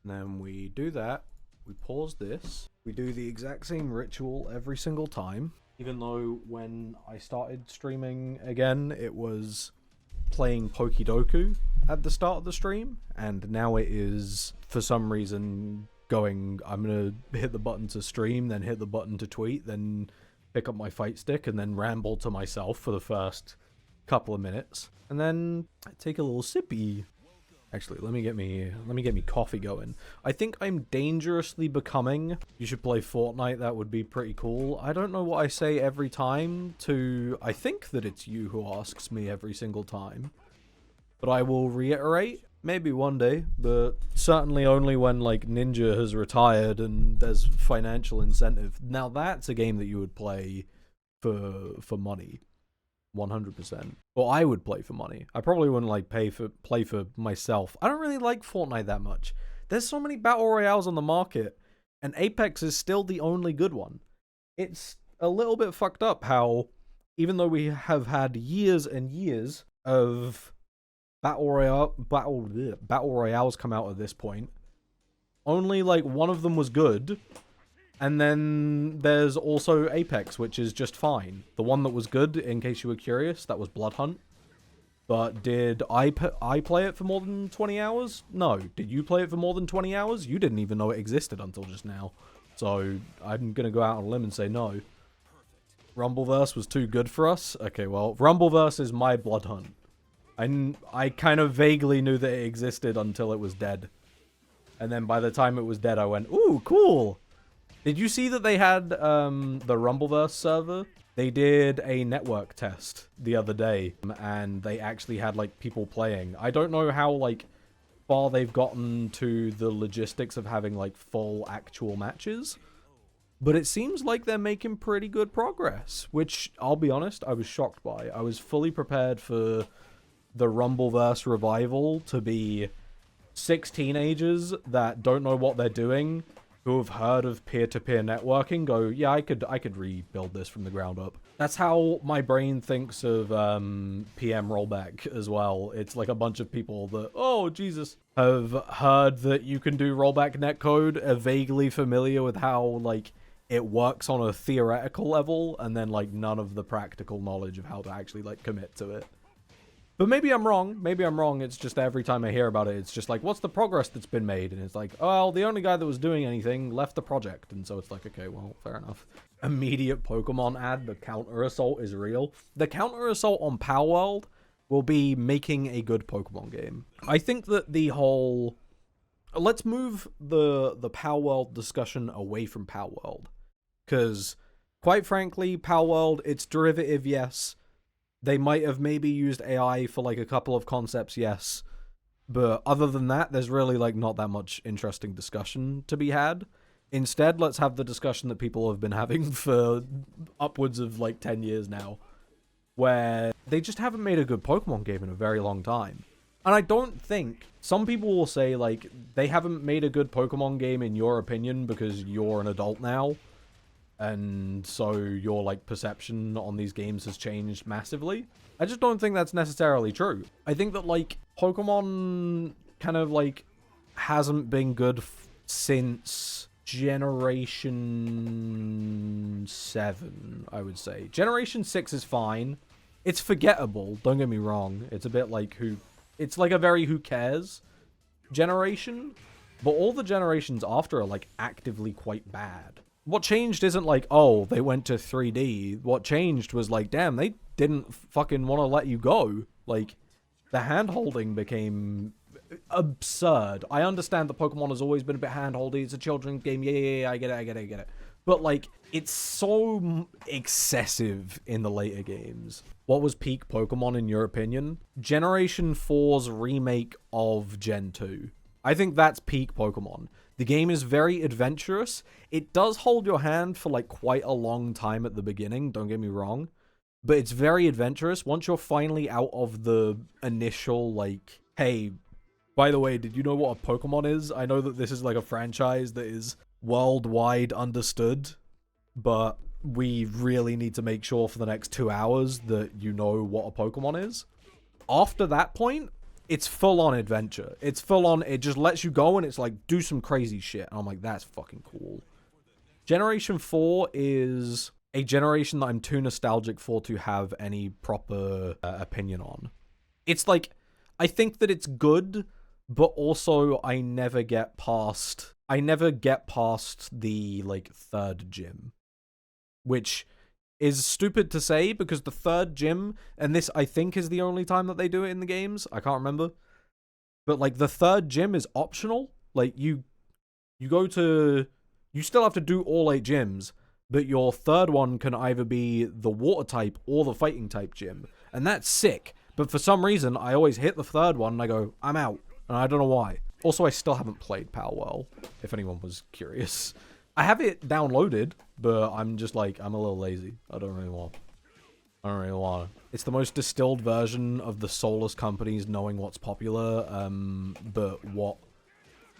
And then we do that. We pause this. We do the exact same ritual every single time. Even though when I started streaming again, it was playing Pokidoku at the start of the stream. And now it is, for some reason, going, I'm going to hit the button to stream, then hit the button to tweet, then pick up my fight stick, and then ramble to myself for the first couple of minutes. And then take a little sippy. Actually, let me get me coffee going. I think I'm dangerously becoming. You should play Fortnite, that would be pretty cool. I don't know what I say every time to... I think that it's you who asks me every single time. But I will reiterate, maybe one day, but certainly only when, like, Ninja has retired and there's financial incentive. Now that's a game that you would play for money. 100%. Well, I would play for money. I probably wouldn't like play for myself. I don't really like Fortnite that much. There's so many battle royales on the market, and Apex is still the only good one. It's a little bit fucked up how, even though we have had years and years of battle royales come out at this point, only like one of them was good. And then there's also Apex, which is just fine. The one that was good, in case you were curious, that was Blood Hunt. But did I play it for more than 20 hours? No. Did you play it for more than 20 hours? You didn't even know it existed until just now. So I'm going to go out on a limb and say no. Rumbleverse was too good for us? Okay, well, Rumbleverse is my Blood Hunt. I kind of vaguely knew that it existed until it was dead. And then by the time it was dead, I went, ooh, cool! Did you see that they had the Rumbleverse server? They did a network test the other day, and they actually had, like, people playing. I don't know how, like, far they've gotten to the logistics of having, like, full actual matches, but it seems like they're making pretty good progress, which, I'll be honest, I was shocked by. I was fully prepared for the Rumbleverse revival to be 6 teenagers that don't know what they're doing, who have heard of peer-to-peer networking, go, yeah, I could rebuild this from the ground up. That's how my brain thinks of PM rollback as well. It's like a bunch of people that, oh, Jesus, have heard that you can do rollback netcode, are vaguely familiar with how, like, it works on a theoretical level, and then, like, none of the practical knowledge of how to actually, like, commit to it. But maybe I'm wrong. Maybe I'm wrong. It's just every time I hear about it, it's just like, what's the progress that's been made? And it's like, oh, well, the only guy that was doing anything left the project. And so it's like, okay, well, fair enough. Immediate Pokemon ad, the counter assault is real. The counter assault on Palworld will be making a good Pokemon game. I think that the whole... Let's move the Palworld discussion away from Palworld. Because, quite frankly, Palworld, its derivative, yes. They might have maybe used AI for, like, a couple of concepts, yes. But other than that, there's really, like, not that much interesting discussion to be had. Instead, let's have the discussion that people have been having for upwards of, like, 10 years now. Where they just haven't made a good Pokemon game in a very long time. And I don't think... Some people will say, like, they haven't made a good Pokemon game in your opinion because you're an adult now. And so your, like, perception on these games has changed massively. I just don't think that's necessarily true. I think that, like, Pokemon kind of, like, hasn't been good since Generation 7, I would say. Generation 6 is fine. It's forgettable, don't get me wrong. It's a bit like it's like a very who cares generation. But all the generations after are, like, actively quite bad. What changed isn't like, oh, they went to 3D. What changed was like, damn, they didn't fucking want to let you go. Like, the hand-holding became absurd. I understand that Pokemon has always been a bit hand-holdy. It's a children's game. Yeah, I get it. But, like, it's so excessive in the later games. What was peak Pokemon in your opinion? Generation 4's remake of Gen 2. I think that's peak Pokemon. The game is very adventurous. It does hold your hand for, like, quite a long time at the beginning, don't get me wrong. But it's very adventurous. Once you're finally out of the initial, like, hey, by the way, did you know what a Pokemon is? I know that this is, like, a franchise that is worldwide understood, but we really need to make sure for the next 2 hours that you know what a Pokemon is. After that point, it's full on adventure. It's full on, it just lets you go and it's like, do some crazy shit. And I'm like, that's fucking cool. Generation 4 is a generation that I'm too nostalgic for to have any proper opinion on. It's like, I think that it's good, but also I never get past the, like, third gym. Which is stupid to say, because the third gym, and this I think is the only time that they do it in the games, I can't remember, but like the third gym is optional. Like you still have to do all 8 gyms, but your third one can either be the water type or the fighting type gym, and that's sick. But for some reason I always hit the third one and I go, I'm out, and I don't know why. Also, I still haven't played palworld, if anyone was curious. I have it downloaded, but I'm just like, I'm a little lazy. I don't really want. It's the most distilled version of the soulless companies knowing what's popular, but what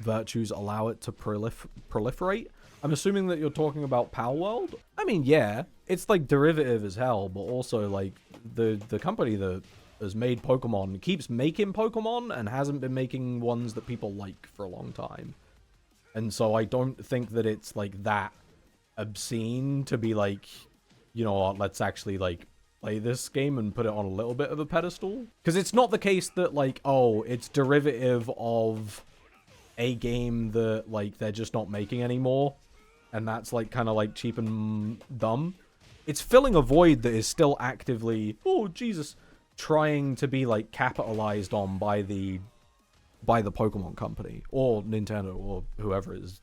virtues allow it to proliferate. I'm assuming that you're talking about palworld. I mean, yeah, it's like derivative as hell, but also like the company that has made Pokemon keeps making Pokemon and hasn't been making ones that people like for a long time. And so I don't think that it's, like, that obscene to be like, you know what, let's actually, like, play this game and put it on a little bit of a pedestal. Because it's not the case that, like, oh, it's derivative of a game that, like, they're just not making anymore. And that's, like, kind of, like, cheap and dumb. It's filling a void that is still actively, oh, Jesus, trying to be, like, capitalized on by the Pokemon company, or Nintendo, or whoever is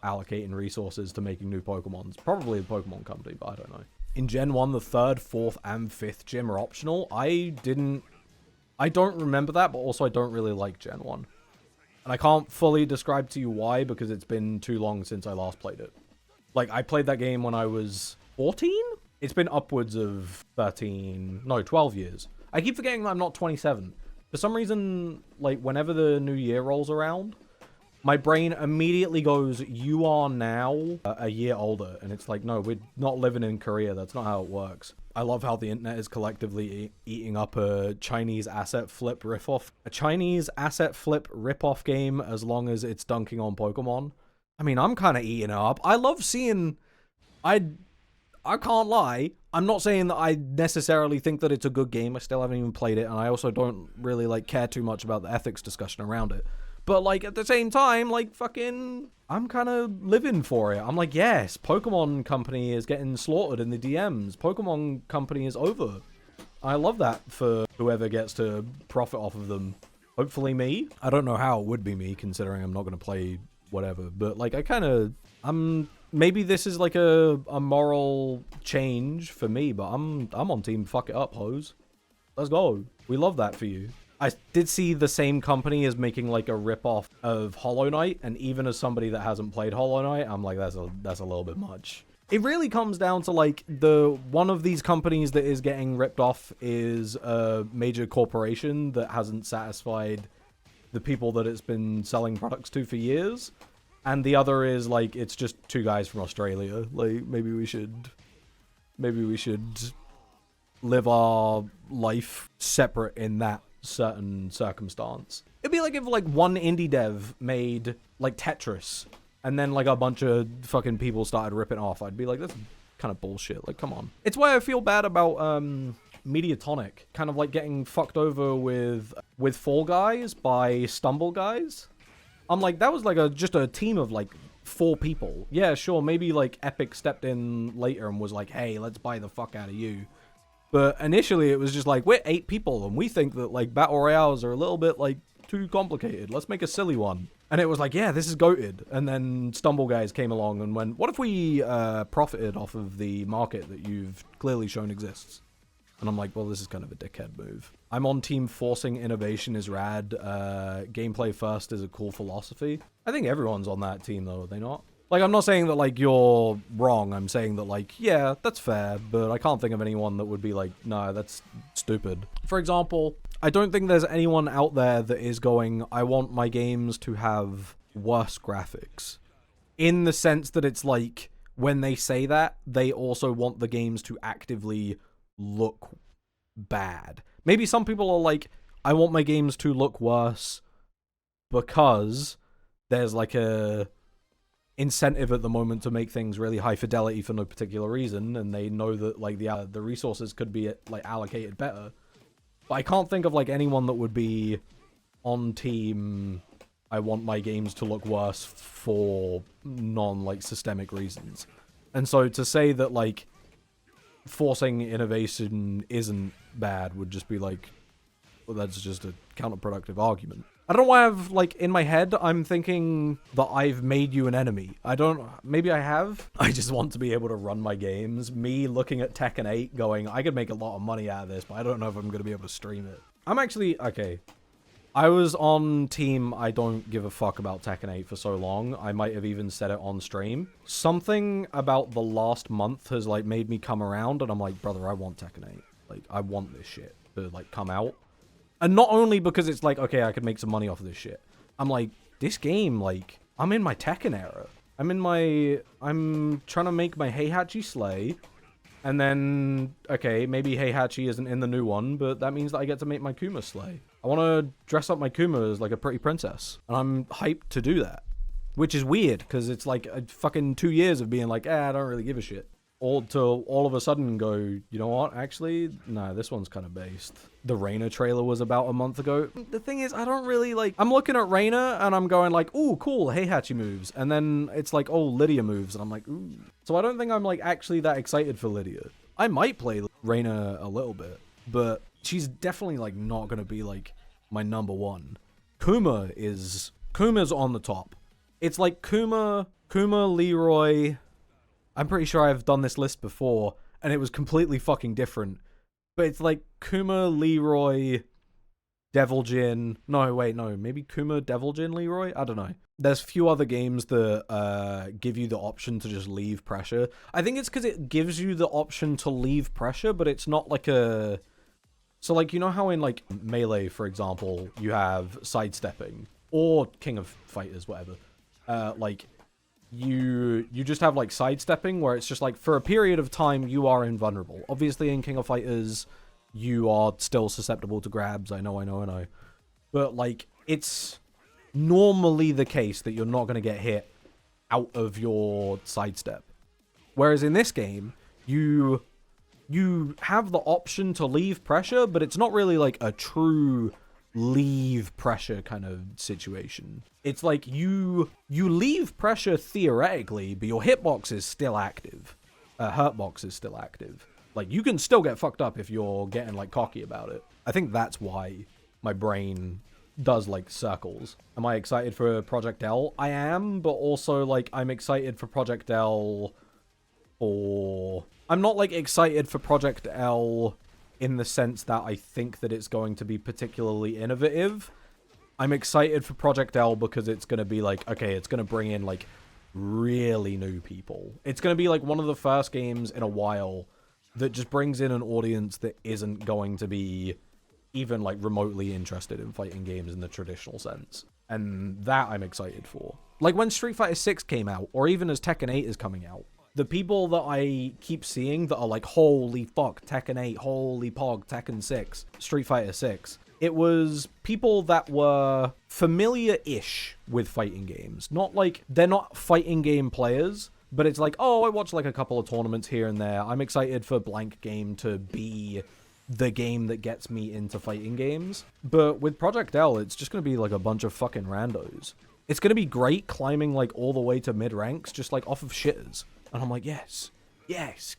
allocating resources to making new Pokemons. Probably the Pokemon company, but I don't know. In Gen 1, the 3rd, 4th, and 5th gym are optional. I don't remember that, but also I don't really like Gen 1. And I can't fully describe to you why, because it's been too long since I last played it. Like, I played that game when I was 14? It's been upwards of 12 years. I keep forgetting that I'm not 27. For some reason, like, whenever the new year rolls around, my brain immediately goes, you are now a year older. And it's like, no, we're not living in Korea. That's not how it works. I love how the internet is collectively eating up a Chinese asset flip ripoff. A Chinese asset flip ripoff game, as long as it's dunking on Pokemon. I mean, I'm kind of eating it up. I love seeing... I can't lie. I'm not saying that I necessarily think that it's a good game. I still haven't even played it, and I also don't really, like, care too much about the ethics discussion around it. But, like, at the same time, like, fucking... I'm kind of living for it. I'm like, yes, Pokemon Company is getting slaughtered in the DMs. Pokemon Company is over. I love that for whoever gets to profit off of them. Hopefully me. I don't know how it would be me, considering I'm not going to play whatever. But, like, maybe this is like a moral change for me, but I'm on team fuck it up, hoes. Let's go. We love that for you. I did see the same company is making like a ripoff of Hollow Knight, and even as somebody that hasn't played Hollow Knight, I'm like, that's a little bit much. It really comes down to like one of these companies that is getting ripped off is a major corporation that hasn't satisfied the people that it's been selling products to for years. And the other is, like, it's just 2 guys from Australia. Like, maybe we should live our life separate in that certain circumstance. It'd be like if, like, one indie dev made, like, Tetris, and then, like, a bunch of fucking people started ripping off. I'd be like, that's kind of bullshit. Like, come on. It's why I feel bad about, Mediatonic kind of, like, getting fucked over with Fall Guys by Stumble Guys. I'm like, that was like just a team of like 4 people. Yeah, sure, maybe like Epic stepped in later and was like, hey, let's buy the fuck out of you. But initially it was just like, we're 8 people and we think that like battle royales are a little bit like too complicated. Let's make a silly one. And it was like, yeah, this is goated. And then Stumble Guys came along and went, what if we profited off of the market that you've clearly shown exists? And I'm like, well, this is kind of a dickhead move. I'm on team forcing innovation is rad. Gameplay first is a cool philosophy. I think everyone's on that team, though, are they not? Like, I'm not saying that, like, you're wrong. I'm saying that, like, yeah, that's fair. But I can't think of anyone that would be like, no, that's stupid. For example, I don't think there's anyone out there that is going, I want my games to have worse graphics. In the sense that it's like, when they say that, they also want the games to actively look bad. Maybe some people are like, I want my games to look worse because there's like a incentive at the moment to make things really high fidelity for no particular reason, and they know that like the resources could be like allocated better. But I can't think of like anyone that would be on team I want my games to look worse for non-like systemic reasons. And so to say that like forcing innovation isn't bad would just be like, well, that's just a counterproductive argument. I don't know why I've, like, in my head, I'm thinking that I've made you an enemy. Maybe I have. I just want to be able to run my games. Me looking at Tekken 8 going, I could make a lot of money out of this, but I don't know if I'm going to be able to stream it. I'm actually, okay. I was on team I don't give a fuck about Tekken 8 for so long. I might have even said it on stream. Something about the last month has, like, made me come around, and I'm like, brother, I want Tekken 8. Like, I want this shit to, like, come out. And not only because it's like, okay, I could make some money off of this shit. I'm like, this game, like, I'm in my Tekken era. I'm trying to make my Heihachi Slay. And then, okay, maybe Heihachi isn't in the new one, but that means that I get to make my Kuma Slay. I want to dress up my Kuma as, like, a pretty princess. And I'm hyped to do that. Which is weird, because it's like a fucking 2 years of being like, I don't really give a shit. Or to all of a sudden go, you know what, actually, nah, this one's kind of based. The Reina trailer was about a month ago. The thing is, I don't really, like, I'm looking at Reina, and I'm going like, ooh, cool, Heihachi moves. And then it's like, oh, Lydia moves, and I'm like, ooh. So I don't think I'm, like, actually that excited for Lydia. I might play Reina a little bit, but she's definitely, like, not gonna be, like, my number one. Kuma's on the top. It's like Kuma, Leroy. I'm pretty sure I've done this list before, and it was completely fucking different. But it's like Kuma, Leroy, Devil Jin. No, wait, no. Maybe Kuma, Devil Jin, Leroy? I don't know. There's few other games that give you the option to just leave pressure. I think it's because it gives you the option to leave pressure, but it's not like a... So, like, you know how in, like, Melee, for example, you have sidestepping? Or King of Fighters, whatever. Like... You just have, like, sidestepping, where it's just, like, for a period of time, you are invulnerable. Obviously, in King of Fighters, you are still susceptible to grabs. I know. But, like, it's normally the case that you're not going to get hit out of your sidestep. Whereas in this game, you have the option to leave pressure, but it's not really, like, a true leave pressure kind of situation. It's like you leave pressure theoretically, but your hitbox is still active. Hurtbox is still active. Like, you can still get fucked up if you're getting, like, cocky about it. I think that's why my brain does, like, circles. Am I excited for Project L? I am, but also, like, I'm excited for Project L I'm not, like, excited for Project L in the sense that I think that it's going to be particularly innovative. I'm excited for Project L because it's going to be like, okay, it's going to bring in, like, really new people. It's going to be, like, one of the first games in a while that just brings in an audience that isn't going to be even, like, remotely interested in fighting games in the traditional sense. And that I'm excited for. Like, when Street Fighter 6 came out, or even as Tekken 8 is coming out, the people that I keep seeing that are like, holy fuck, Tekken 8, holy pog, Tekken 6, Street Fighter 6. It was people that were familiar-ish with fighting games. Not like, they're not fighting game players, but it's like, oh, I watched like a couple of tournaments here and there. I'm excited for blank game to be the game that gets me into fighting games. But with Project L, it's just going to be like a bunch of fucking randos. It's going to be great climbing like all the way to mid-ranks, just like off of shitters. And I'm like, yes,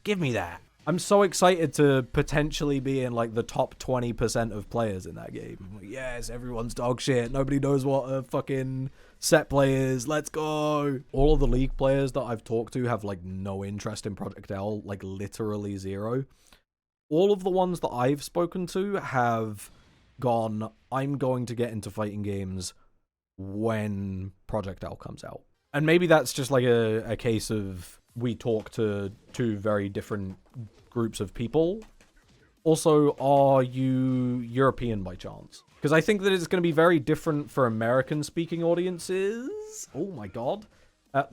give me that. I'm so excited to potentially be in, like, the top 20% of players in that game. I'm like, yes, everyone's dog shit. Nobody knows what a fucking set play is. Let's go. All of the League players that I've talked to have, like, no interest in Project L. Like, literally zero. All of the ones that I've spoken to have gone, I'm going to get into fighting games when Project L comes out. And maybe that's just, like, a case of... we talk to two very different groups of people. Also, are you European by chance? Because I think that it's going to be very different for American-speaking audiences. Oh my god.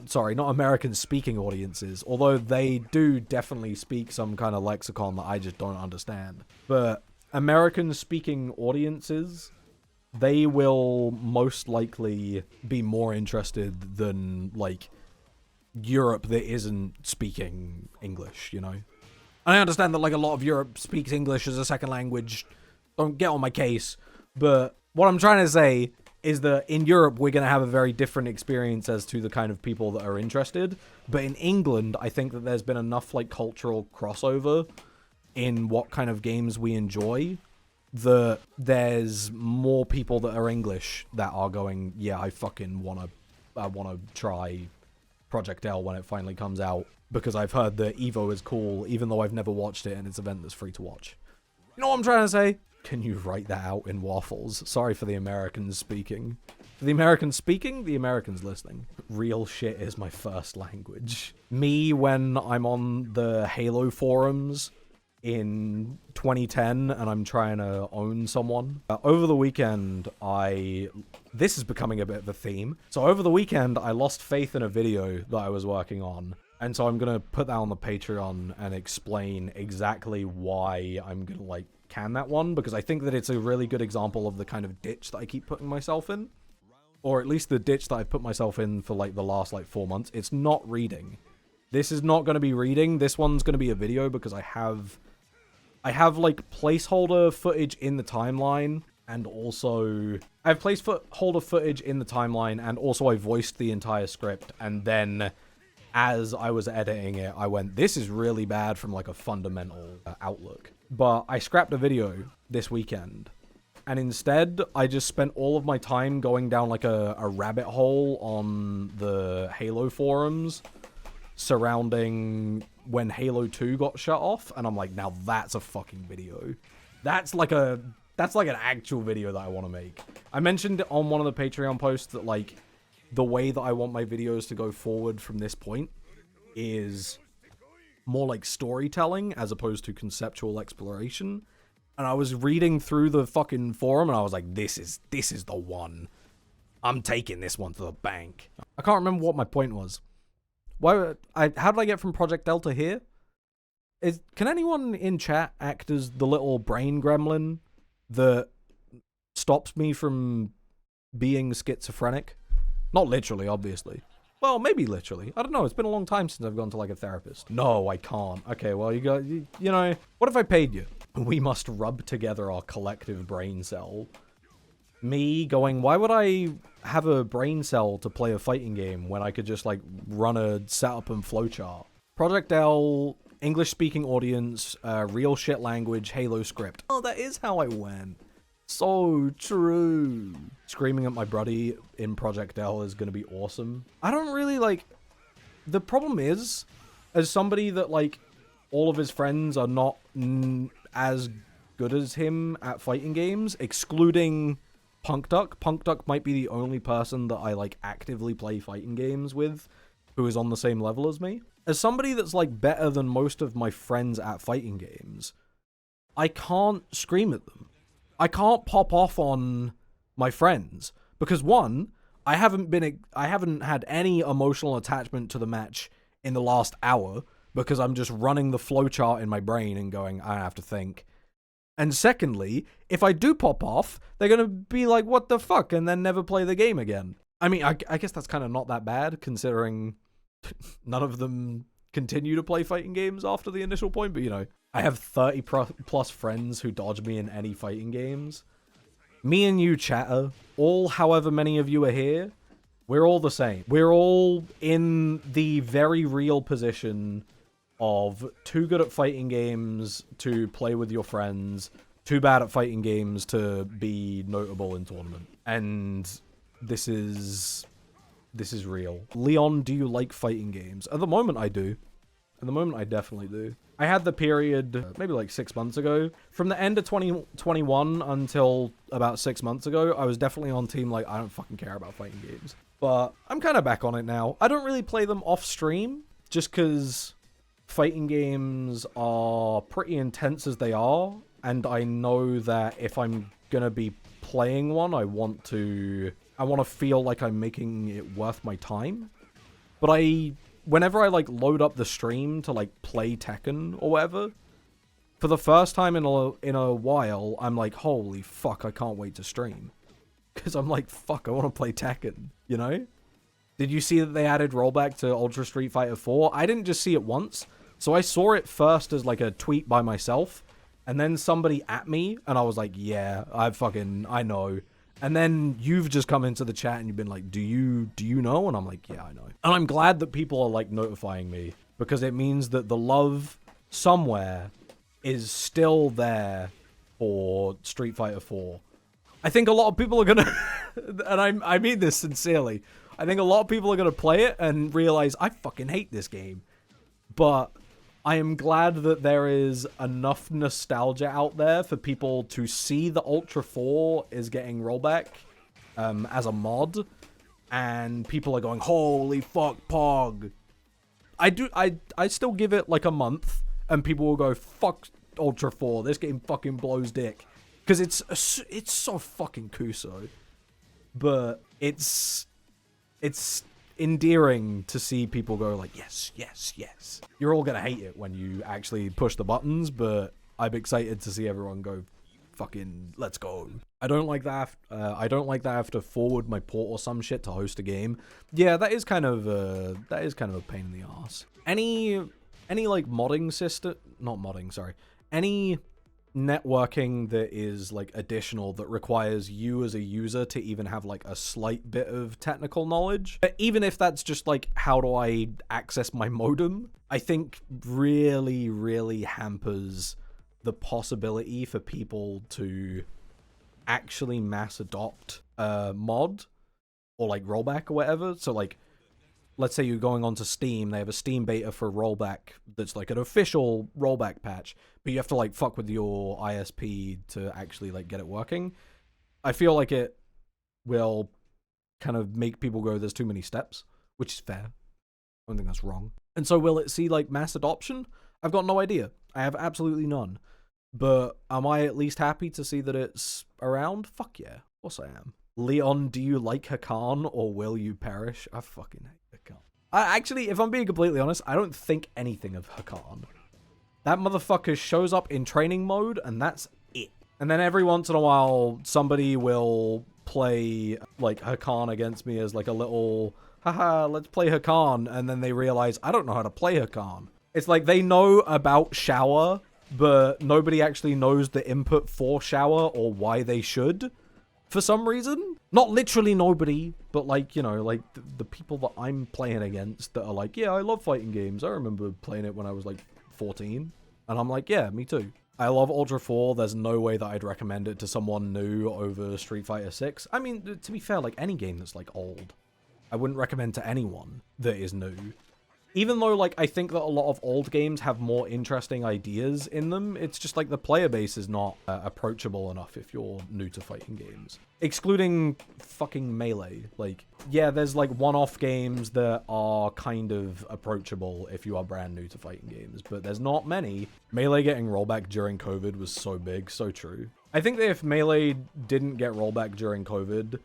Sorry, not American-speaking audiences. Although they do definitely speak some kind of lexicon that I just don't understand. But American-speaking audiences, they will most likely be more interested than, like, Europe that isn't speaking English, you know? I understand that, like, a lot of Europe speaks English as a second language. Don't get on my case. But what I'm trying to say is that in Europe, we're going to have a very different experience as to the kind of people that are interested. But in England, I think that there's been enough, like, cultural crossover in what kind of games we enjoy that there's more people that are English that are going, yeah, I fucking want to try Project L when it finally comes out, because I've heard that Evo is cool, even though I've never watched it and it's an event that's free to watch. You know what I'm trying to say? Can you write that out in waffles? Sorry for the Americans speaking. For the Americans speaking, the Americans listening. Real shit is my first language. Me, when I'm on the Halo forums in 2010 and I'm trying to own someone. Over the weekend, this is becoming a bit of a theme. So over the weekend, I lost faith in a video that I was working on. And so I'm going to put that on the Patreon and explain exactly why I'm going to, like, can that one, because I think that it's a really good example of the kind of ditch that I keep putting myself in. Or at least the ditch that I've put myself in for, like, the last, like, 4 months. It's not reading. This is not going to be reading. This one's going to be a video because I have, like, placeholder footage in the timeline, and also I have placeholder footage in the timeline, and also I voiced the entire script, and then as I was editing it, I went, this is really bad from, like, a fundamental outlook. But I scrapped a video this weekend, and instead, I just spent all of my time going down, like, a rabbit hole on the Halo forums surrounding when Halo 2 got shut off, and I'm like, now that's a fucking video. That's like an actual video that I want to make. I mentioned on one of the Patreon posts that, like, the way that I want my videos to go forward from this point is more like storytelling as opposed to conceptual exploration. And I was reading through the fucking forum and I was like, this is the one. I'm taking this one to the bank. I can't remember what my point was. How did I get from Project Delta here? Can anyone in chat act as the little brain gremlin that stops me from being schizophrenic? Not literally, obviously. Well, maybe literally. I don't know. It's been a long time since I've gone to, like, a therapist. No, I can't. Okay, well, you know, what if I paid you? We must rub together our collective brain cell. Me going, why would I have a brain cell to play a fighting game when I could just, like, run a setup and flowchart? Project L, English-speaking audience, real shit language, Halo script. Oh, that is how I went. So true. Screaming at my buddy in Project L is going to be awesome. I don't really, like... The problem is, as somebody that, like, all of his friends are not as good as him at fighting games, excluding Punk Duck. Punk Duck might be the only person that I, like, actively play fighting games with who is on the same level as me. As somebody that's, like, better than most of my friends at fighting games, I can't scream at them. I can't pop off on my friends because, one, I haven't had any emotional attachment to the match in the last hour because I'm just running the flowchart in my brain and going, I have to think. And secondly, if I do pop off, they're going to be like, what the fuck, and then never play the game again. I mean, I guess that's kind of not that bad considering none of them continue to play fighting games after the initial point, but, you know. I have 30 plus friends who dodge me in any fighting games. Me and you, chatter, all however many of you are here, we're all the same. We're all in the very real position of too good at fighting games to play with your friends, too bad at fighting games to be notable in tournament. And this is real. Leon, do you like fighting games? At the moment, I do. At the moment, I definitely do. I had the period, maybe like 6 months ago. From the end of 2021 until about 6 months ago, I was definitely on team, like, I don't fucking care about fighting games. But I'm kind of back on it now. I don't really play them off stream, just because fighting games are pretty intense as they are. And I know that if I'm going to be playing one, I want to feel like I'm making it worth my time. But whenever I, like, load up the stream to, like, play Tekken or whatever, For the first time in a while, I'm like, holy fuck, I can't wait to stream. Because I'm like, fuck, I want to play Tekken, you know? Did you see that they added rollback to Ultra Street Fighter 4? I didn't just see it once. So I saw it first as like a tweet by myself. And then somebody at me, and I was like, yeah, I know. And then you've just come into the chat and you've been like, do you know? And I'm like, yeah, I know. And I'm glad that people are like notifying me, because it means that the love somewhere is still there for Street Fighter 4. I think a lot of people are gonna, and I mean this sincerely, I think a lot of people are gonna play it and realize I fucking hate this game. But I am glad that there is enough nostalgia out there for people to see the Ultra 4 is getting rollback as a mod, and people are going, holy fuck, Pog. I still give it like a month, and people will go, fuck Ultra 4, this game fucking blows dick. Because it's so fucking Kuso. But it's endearing to see people go like, yes, yes, yes. You're all gonna hate it when you actually push the buttons, but I'm excited to see everyone go, fucking, let's go. I don't like that I have to forward my port or some shit to host a game. Yeah, that is kind of a pain in the ass. Any like modding system, not modding, sorry. Any networking that is like additional that requires you as a user to even have like a slight bit of technical knowledge, even if that's just like, how do I access my modem, I think really hampers the possibility for people to actually mass adopt a mod or like rollback or whatever. So like, let's say you're going onto Steam, they have a Steam beta for rollback that's like an official rollback patch, but you have to like fuck with your ISP to actually like get it working. I feel like it will kind of make people go, there's too many steps, which is fair. I don't think that's wrong. And so will it see like mass adoption? I've got no idea. I have absolutely none. But am I at least happy to see that it's around? Fuck yeah. Of course I am. Leon, do you like Hakan or will you perish? I fucking hate Hakan. Actually, if I'm being completely honest, I don't think anything of Hakan. That motherfucker shows up in training mode and that's it. And then every once in a while, somebody will play like Hakan against me as like a little, haha, let's play Hakan. And then they realize, I don't know how to play Hakan. It's like they know about shower, but nobody actually knows the input for shower or why they should. For some reason, not literally nobody, but like, you know, like the people that I'm playing against that are like, yeah, I love fighting games. I remember playing it when I was like 14. And I'm like, yeah, me too. I love Ultra 4. There's no way that I'd recommend it to someone new over Street Fighter 6. I mean, to be fair, like any game that's like old, I wouldn't recommend to anyone that is new. Even though, like, I think that a lot of old games have more interesting ideas in them, it's just, like, the player base is not approachable enough if you're new to fighting games. Excluding fucking Melee. Like, yeah, there's, like, one-off games that are kind of approachable if you are brand new to fighting games, but there's not many. Melee getting rollback during COVID was so big, so true. I think that if Melee didn't get rollback during COVID,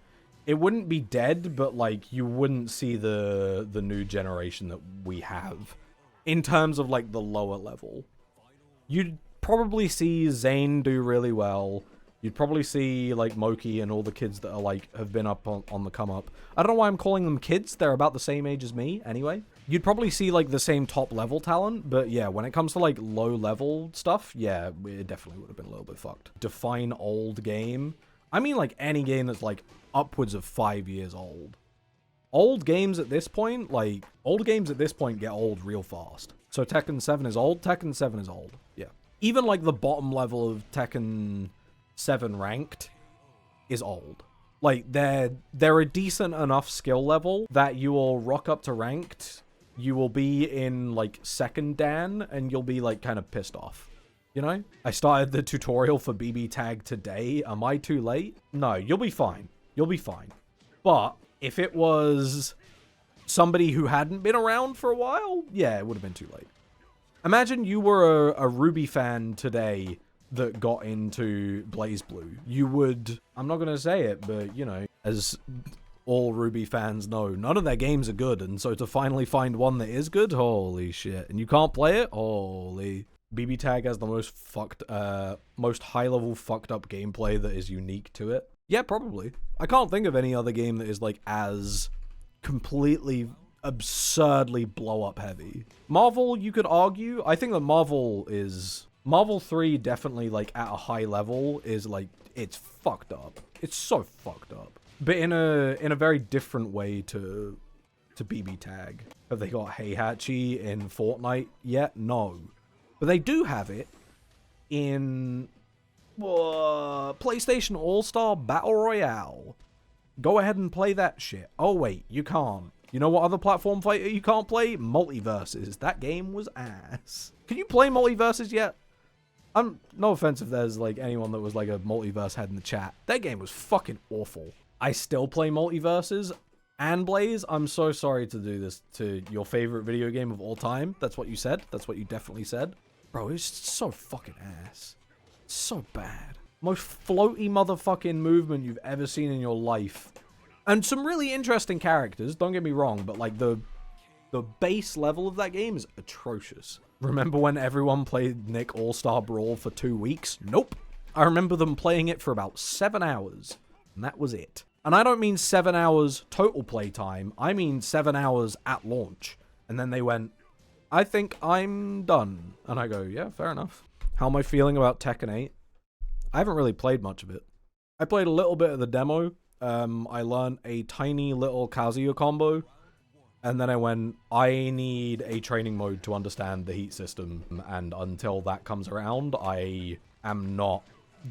it wouldn't be dead, but like you wouldn't see the new generation that we have in terms of like the lower level. You'd probably see Zane do really well. You'd probably see like Moki and all the kids that are like have been up on the come up. I don't know why I'm calling them kids. They're about the same age as me anyway. You'd probably see like the same top level talent, but yeah, when it comes to like low level stuff, yeah, it definitely would have been a little bit fucked. Define old game. I mean like any game that's like upwards of 5 years old. Old games at this point, like, old games at this point get old real fast. So Tekken 7 is old? Tekken 7 is old, yeah. Even, like, the bottom level of Tekken 7 ranked is old. Like, they're a decent enough skill level that you will rock up to ranked, you will be in, like, second Dan, and you'll be, like, kind of pissed off. You know? I started the tutorial for BB Tag today. Am I too late? No, you'll be fine. You'll be fine. But if it was somebody who hadn't been around for a while, yeah, it would have been too late. Imagine you were a Ruby fan today that got into BlazBlue. You would, I'm not going to say it, but, you know, as all Ruby fans know, none of their games are good. And so to finally find one that is good, holy shit. And you can't play it? Holy. BB Tag has the most high-level fucked up gameplay that is unique to it? Yeah, probably. I can't think of any other game that is like as completely absurdly blow-up heavy. Marvel, you could argue. I think that Marvel 3 definitely like at a high level is like, it's fucked up. It's so fucked up. But in a very different way to BB Tag. Have they got Heihachi in Fortnite yet? No. But they do have it in PlayStation All-Star Battle Royale. Go ahead and play that shit. Oh wait, you can't. You know what other platform fighter you can't play? Multiverses. That game was ass. Can you play Multiverses yet? No offense if there's like anyone that was like a Multiverse head in the chat. That game was fucking awful. I still play Multiverses. And Blaze, I'm so sorry to do this to your favorite video game of all time. That's what you said. That's what you definitely said. Bro, it's so fucking ass. It's so bad. Most floaty motherfucking movement you've ever seen in your life. And some really interesting characters, don't get me wrong, but like the base level of that game is atrocious. Remember when everyone played Nick All-Star Brawl for 2 weeks? Nope. I remember them playing it for about 7 hours. And that was it. And I don't mean 7 hours total playtime. I mean 7 hours at launch. And then they went, I think I'm done. And I go, yeah, fair enough. How am I feeling about Tekken 8? I haven't really played much of it. I played a little bit of the demo. I learned a tiny little Kazuya combo. And then I went, I need a training mode to understand the heat system. And until that comes around, I am not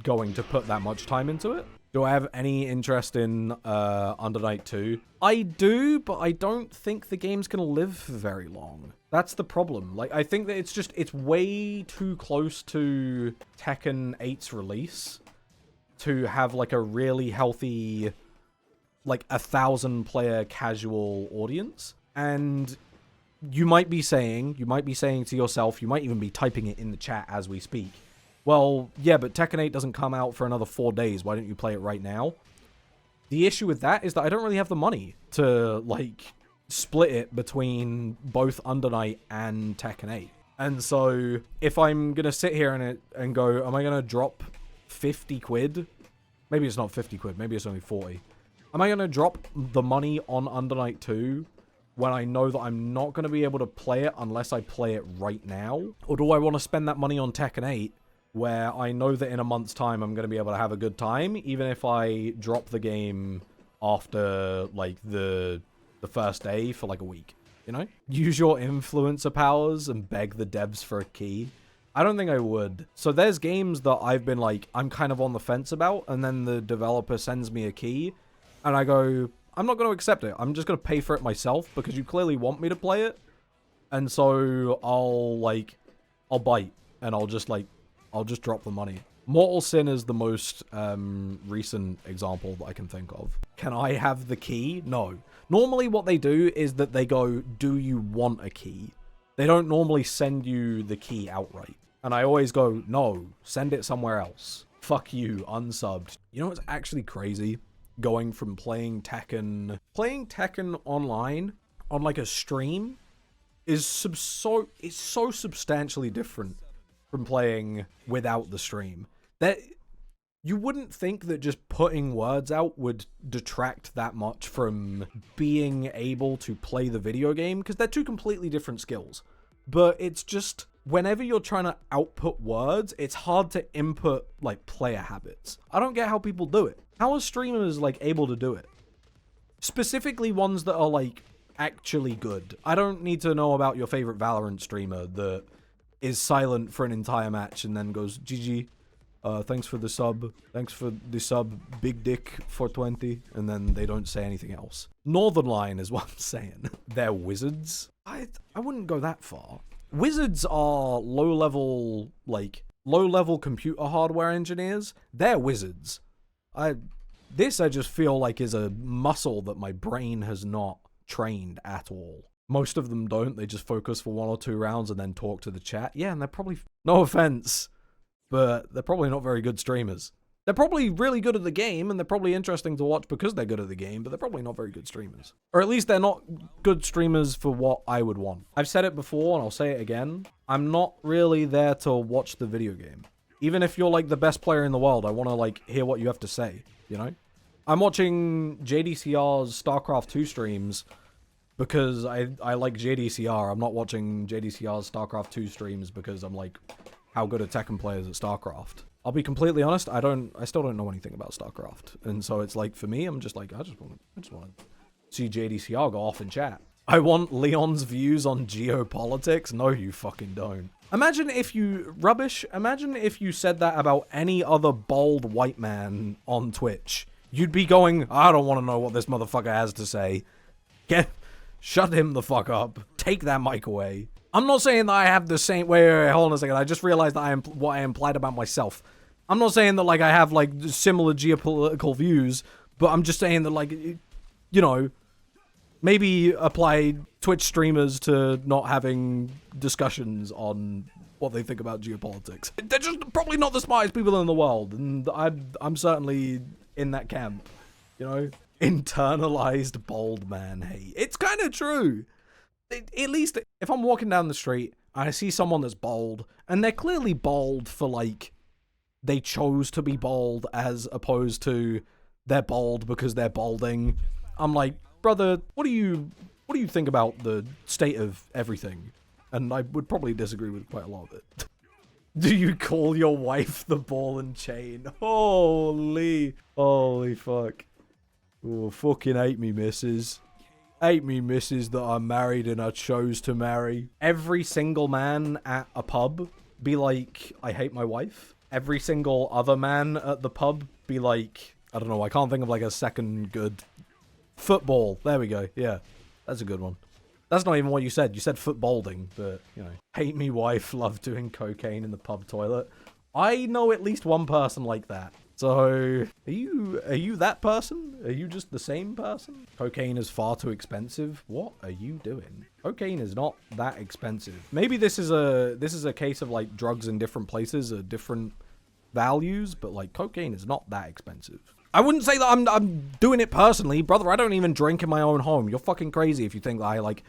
going to put that much time into it. Do I have any interest in Under Night 2? I do, but I don't think the game's gonna live for very long. That's the problem. Like, I think that it's way too close to Tekken 8's release to have, like, a really healthy, like, 1,000-player casual audience. And you might be saying to yourself, you might even be typing it in the chat as we speak, well, yeah, but Tekken 8 doesn't come out for another 4 days. Why don't you play it right now? The issue with that is that I don't really have the money to, like, split it between both Under Night and Tekken 8. And so, if I'm going to sit here and go, am I going to drop 50 quid? Maybe it's not 50 quid. Maybe it's only 40. Am I going to drop the money on Under Night 2 when I know that I'm not going to be able to play it unless I play it right now? Or do I want to spend that money on Tekken 8 where I know that in a month's time I'm going to be able to have a good time, even if I drop the game after, like, the first day for, like, a week, you know? Use your influencer powers and beg the devs for a key. I don't think I would. So there's games that I've been, like, I'm kind of on the fence about, and then the developer sends me a key, and I go, I'm not going to accept it. I'm just going to pay for it myself, because you clearly want me to play it, and so I'll bite, and I'll just drop the money. Mortal Sin is the most recent example that I can think of. Can I have the key? No. Normally what they do is that they go, do you want a key? They don't normally send you the key outright. And I always go, no, send it somewhere else. Fuck you, unsubbed. You know what's actually crazy? Going from playing Tekken online on like a stream is so substantially different from playing without the stream. That you wouldn't think that just putting words out would detract that much from being able to play the video game, because they're two completely different skills. But it's just, whenever you're trying to output words, it's hard to input, like, player habits. I don't get how people do it. How are streamers, like, able to do it? Specifically ones that are, like, actually good. I don't need to know about your favorite Valorant streamer that is silent for an entire match and then goes, GG, thanks for the sub, big dick for 20, and then they don't say anything else. Northern Line is what I'm saying. They're wizards. I wouldn't go that far. Wizards are low-level computer hardware engineers. They're wizards. This I just feel like is a muscle that my brain has not trained at all. Most of them don't. They just focus for 1 or 2 rounds and then talk to the chat. Yeah, and they're probably, no offense, but they're probably not very good streamers. They're probably really good at the game, and they're probably interesting to watch because they're good at the game, but they're probably not very good streamers. Or at least they're not good streamers for what I would want. I've said it before, and I'll say it again. I'm not really there to watch the video game. Even if you're, like, the best player in the world, I want to, like, hear what you have to say, you know? I'm watching JDCR's StarCraft 2 streams because I like JDCR. I'm not watching JDCR's StarCraft 2 streams because I'm like, how good are Tekken players at StarCraft? I'll be completely honest, I still don't know anything about StarCraft. And so it's like, for me, I'm just like, I just want to see JDCR go off in chat. I want Leon's views on geopolitics. No, you fucking don't. Imagine if you said that about any other bald white man on Twitch. You'd be going, I don't want to know what this motherfucker has to say. Shut him the fuck up. Take that mic away. I'm not saying that I have the same... Wait, hold on a second. I just realized that what I implied about myself. I'm not saying that, like, I have, like, similar geopolitical views, but I'm just saying that, like, you know, maybe apply Twitch streamers to not having discussions on what they think about geopolitics. They're just probably not the smartest people in the world, and I'm certainly in that camp, you know? Internalized bald man hate. It's kind of true. At least if I'm walking down the street and I see someone that's bald, and they're clearly bald for, like, they chose to be bald as opposed to they're bald because they're balding, I'm like, brother, what do you think about the state of everything? And I would probably disagree with quite a lot of it. Do you call your wife the ball and chain? Holy fuck. Oh, fucking hate me, missus. Hate me, missus, that I'm married and I chose to marry. Every single man at a pub be like, I hate my wife. Every single other man at the pub be like, I don't know, I can't think of like a second good. Football. There we go. Yeah, that's a good one. That's not even what you said. You said footballing, but, you know. Hate me wife, love doing cocaine in the pub toilet. I know at least one person like that. So, are you that person? Are you just the same person? Cocaine is far too expensive. What are you doing? Cocaine is not that expensive. Maybe this is a case of like drugs in different places are different values, but like cocaine is not that expensive. I wouldn't say that I'm doing it personally, brother. I don't even drink in my own home. You're fucking crazy if you think that I like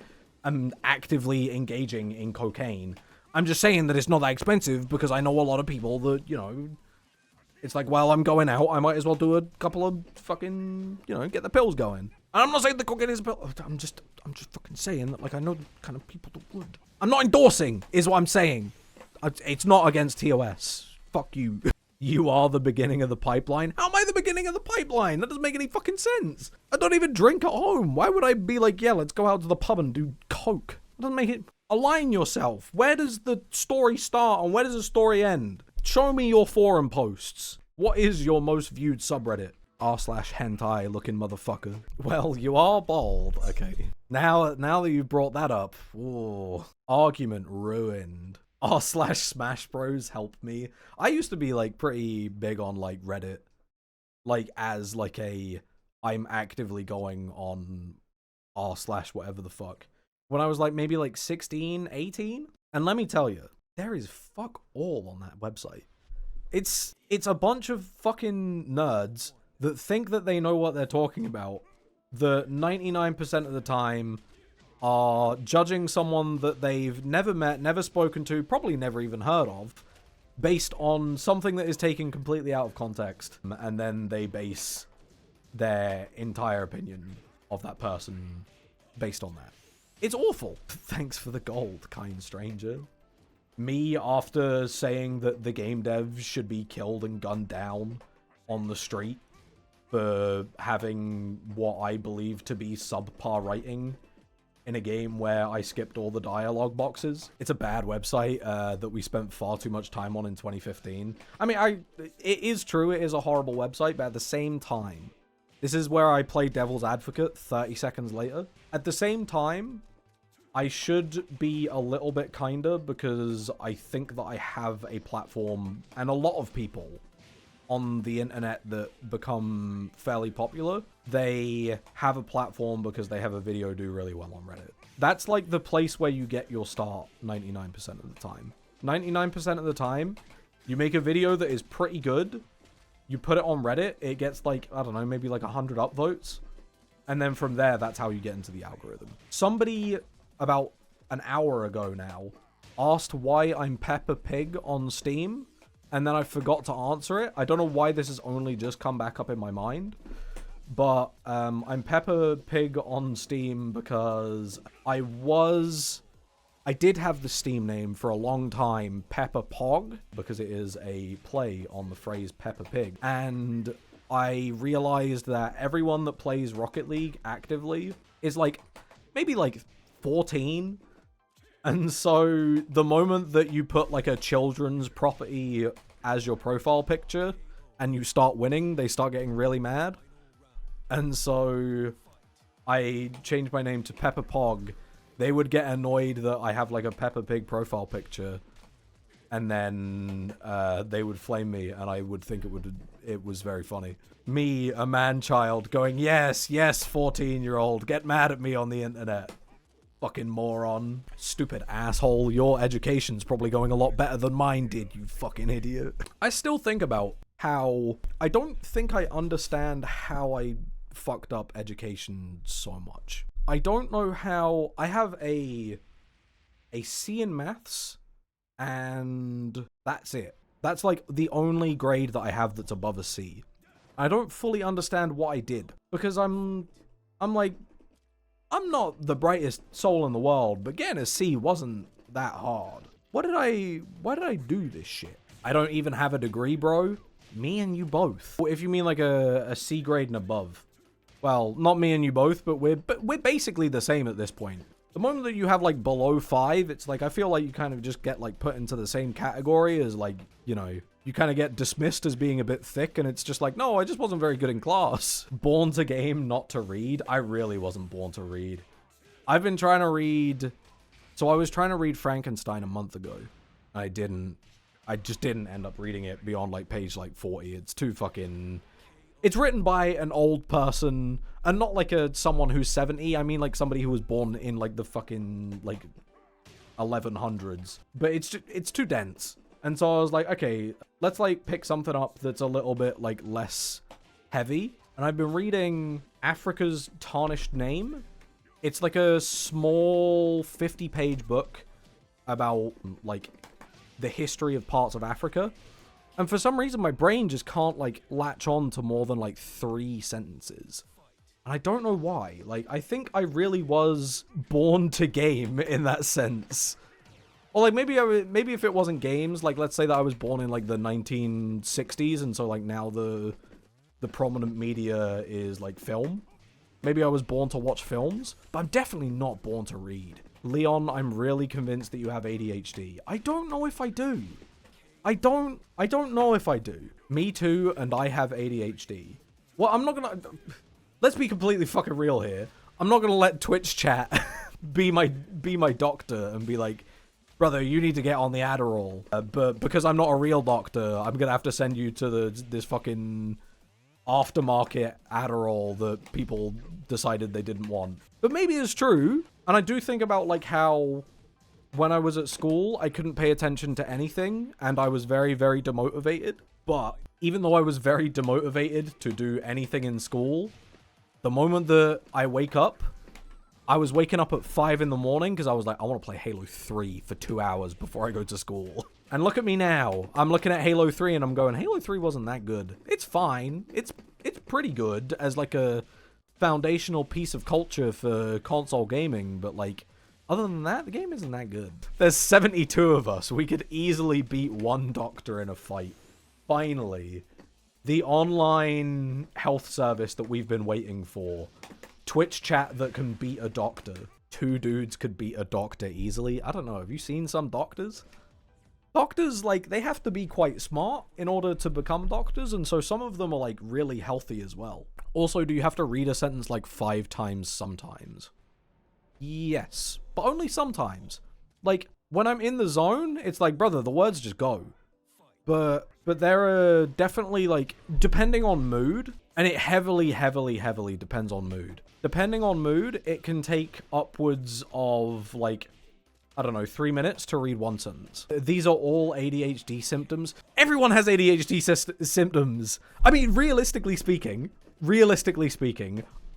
am actively engaging in cocaine. I'm just saying that it's not that expensive because I know a lot of people that, you know, it's like, well, I'm going out, I might as well do a couple of fucking, you know, get the pills going. And I'm not saying the cocaine is a pill. I'm just fucking saying that, like, I know the kind of people that would. I'm not endorsing, is what I'm saying. It's not against TOS. Fuck you. You are the beginning of the pipeline? How am I the beginning of the pipeline? That doesn't make any fucking sense. I don't even drink at home. Why would I be like, yeah, let's go out to the pub and do coke? It doesn't make it... Align yourself. Where does the story start and where does the story end? Show me your forum posts. What is your most viewed subreddit? r/hentai looking motherfucker. Well, you are bald. Okay. Now that you've brought that up, ooh, argument ruined. r/Smash Bros help me. I used to be like pretty big on like Reddit, like as like a I'm actively going on r/whatever the fuck when I was like maybe like 16, 18. And let me tell you, there is fuck all on that website. It's a bunch of fucking nerds that think that they know what they're talking about. That 99% of the time are judging someone that they've never met, never spoken to, probably never even heard of, based on something that is taken completely out of context. And then they base their entire opinion of that person based on that. It's awful. Thanks for the gold, kind stranger. Me, after saying that the game devs should be killed and gunned down on the street for having what I believe to be subpar writing in a game where I skipped all the dialogue boxes. It's a bad website that we spent far too much time on in 2015. I mean, it is true, it is a horrible website, but at the same time, this is where I play devil's advocate 30 seconds later. At the same time, I should be a little bit kinder because I think that I have a platform and a lot of people on the internet that become fairly popular, they have a platform because they have a video do really well on Reddit. That's like the place where you get your start 99% of the time. 99% of the time, you make a video that is pretty good, You put it on Reddit, it gets like, I don't know, maybe like 100 upvotes. And then from there, that's how you get into the algorithm. Somebody about an hour ago now asked why I'm Peppa Pig on Steam, and then I forgot to answer it. I don't know why this has only just come back up in my mind, but I'm Peppa Pig on Steam because I did have the Steam name for a long time, Peppa Pog, because it is a play on the phrase Peppa Pig. And I realized that everyone that plays Rocket League actively is like, maybe like 14. And so the moment that you put like a children's property as your profile picture and you start winning, they start getting really mad. And so I changed my name to Peppa Pog. They would get annoyed that I have like a Peppa Pig profile picture, and then they would flame me, and I would think it was very funny. Me, a man-child, going, yes, 14-year-old, get mad at me on the internet. Fucking moron. Stupid asshole. Your education's probably going a lot better than mine did, you fucking idiot. I still think about how I don't think I understand how I fucked up education so much. I don't know how. I have a C in maths, and that's it. That's like the only grade that I have that's above a C. I don't fully understand what I did, because I'm like, I'm not the brightest soul in the world, but getting a C wasn't that hard. Why did I do this shit? I don't even have a degree, bro. Me and you both. If you mean like a C grade and above. Well, not me and you both, but we're basically the same at this point. The moment that you have like below 5, it's like I feel like you kind of just get like put into the same category as like, you know, you kind of get dismissed as being a bit thick, and it's just like, no, I just wasn't very good in class. Born to game, not to read. I really wasn't born to read. I've been trying to read. So I was trying to read Frankenstein a month ago. I just didn't end up reading it beyond like page like 40. It's too fucking... It's written by an old person, and not like someone who's 70. I mean like somebody who was born in like the fucking like 1100s. But it's too dense. And so I was like, okay, let's like pick something up that's a little bit like less heavy. And I've been reading Africa's Tarnished Name. It's like a small 50-page book about like the history of parts of Africa. And for some reason, my brain just can't, like, latch on to more than, like, 3 sentences. And I don't know why. Like, I think I really was born to game in that sense. Or, like, maybe if it wasn't games, like, let's say that I was born in, like, the 1960s, and so, like, now the prominent media is, like, film. Maybe I was born to watch films, but I'm definitely not born to read. Leon, I'm really convinced that you have ADHD. I don't know if I do. I don't know if I do. Me too, and I have ADHD. Well, I'm not gonna... Let's be completely fucking real here. I'm not gonna let Twitch chat be my doctor and be like, brother, you need to get on the Adderall. But because I'm not a real doctor, I'm gonna have to send you to this fucking aftermarket Adderall that people decided they didn't want. But maybe it's true, and I do think about like how... When I was at school, I couldn't pay attention to anything, and I was very, very demotivated. But even though I was very demotivated to do anything in school, the moment that I wake up, I was waking up at 5 in the morning because I was like, I want to play Halo 3 for 2 hours before I go to school. And look at me now. I'm looking at Halo 3 and I'm going, Halo 3 wasn't that good. It's fine. It's pretty good as like a foundational piece of culture for console gaming, but like, other than that, the game isn't that good. There's 72 of us. We could easily beat one doctor in a fight. Finally, the online health service that we've been waiting for. Twitch chat that can beat a doctor. 2 dudes could beat a doctor easily. I don't know. Have you seen some doctors? Doctors, like, they have to be quite smart in order to become doctors, and so some of them are, like, really healthy as well. Also, do you have to read a sentence, like, 5 times sometimes? Yes, but only sometimes. Like, when I'm in the zone, it's like, brother, the words just go. But there are definitely, like, depending on mood, and it heavily depends on mood. Depending on mood, it can take upwards of, like, I don't know, 3 minutes to read one sentence. These are all ADHD symptoms. Everyone has ADHD symptoms. I mean, realistically speaking,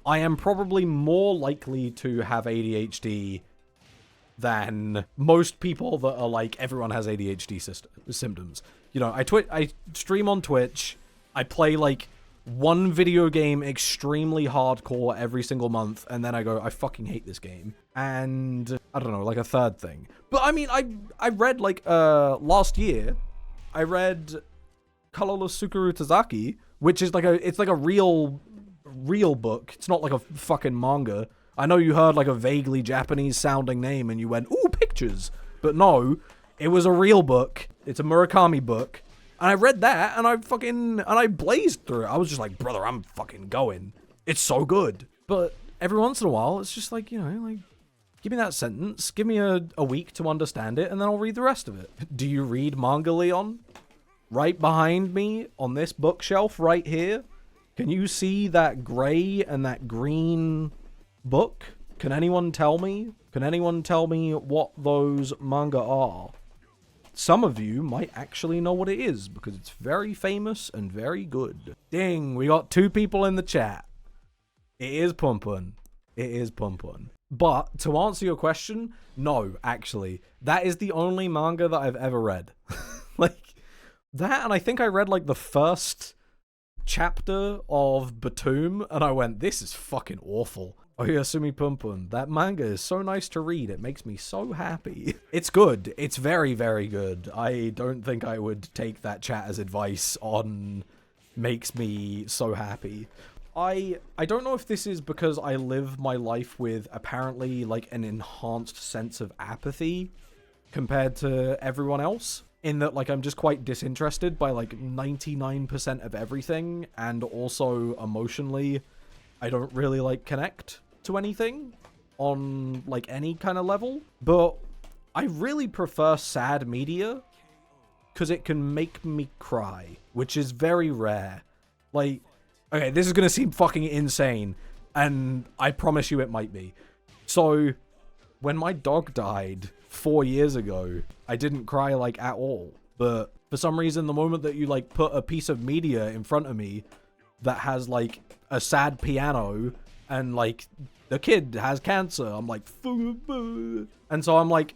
I am probably more likely to have ADHD than most people that are like, everyone has ADHD symptoms. You know, I stream on Twitch. I play like one video game extremely hardcore every single month, and then I go, I fucking hate this game. And I don't know, like a third thing. But I mean, I read like last year, I read Colorless Sukuru Tazaki, which is like it's like a real book. It's not like a fucking manga. I know you heard like a vaguely Japanese sounding name and you went, ooh, pictures. But no, it was a real book. It's a Murakami book. And I read that and I blazed through it. I was just like, brother, I'm fucking going. It's so good. But every once in a while, it's just like, you know, like, give me that sentence, give me a week to understand it, and then I'll read the rest of it. Do you read manga, Leon? Right behind me on this bookshelf right here, can you see that gray and that green book? Can anyone tell me? Can anyone tell me what those manga are? Some of you might actually know what it is, because it's very famous and very good. Ding, we got 2 people in the chat. It is Punpun. It is Punpun. But, to answer your question, no, actually. That is the only manga that I've ever read. Like, that, and I think I read, like, the first chapter of Batum, and I went, this is fucking awful. Oyasumi Punpun. That manga is so nice to read. It makes me so happy. It's good. It's very, very good. I don't think I would take that chat as advice on makes me so happy. I don't know if this is because I live my life with apparently like an enhanced sense of apathy compared to everyone else, in that like I'm just quite disinterested by like 99% of everything, and also emotionally I don't really like connect to anything on like any kind of level. But I really prefer sad media because it can make me cry, which is very rare. Like, okay, this is gonna seem fucking insane, and I promise you it might be. So, when my dog died 4 years ago, I didn't cry, like, at all. But for some reason, the moment that you, like, put a piece of media in front of me that has, like, a sad piano, and, like, the kid has cancer, I'm like, and so I'm like,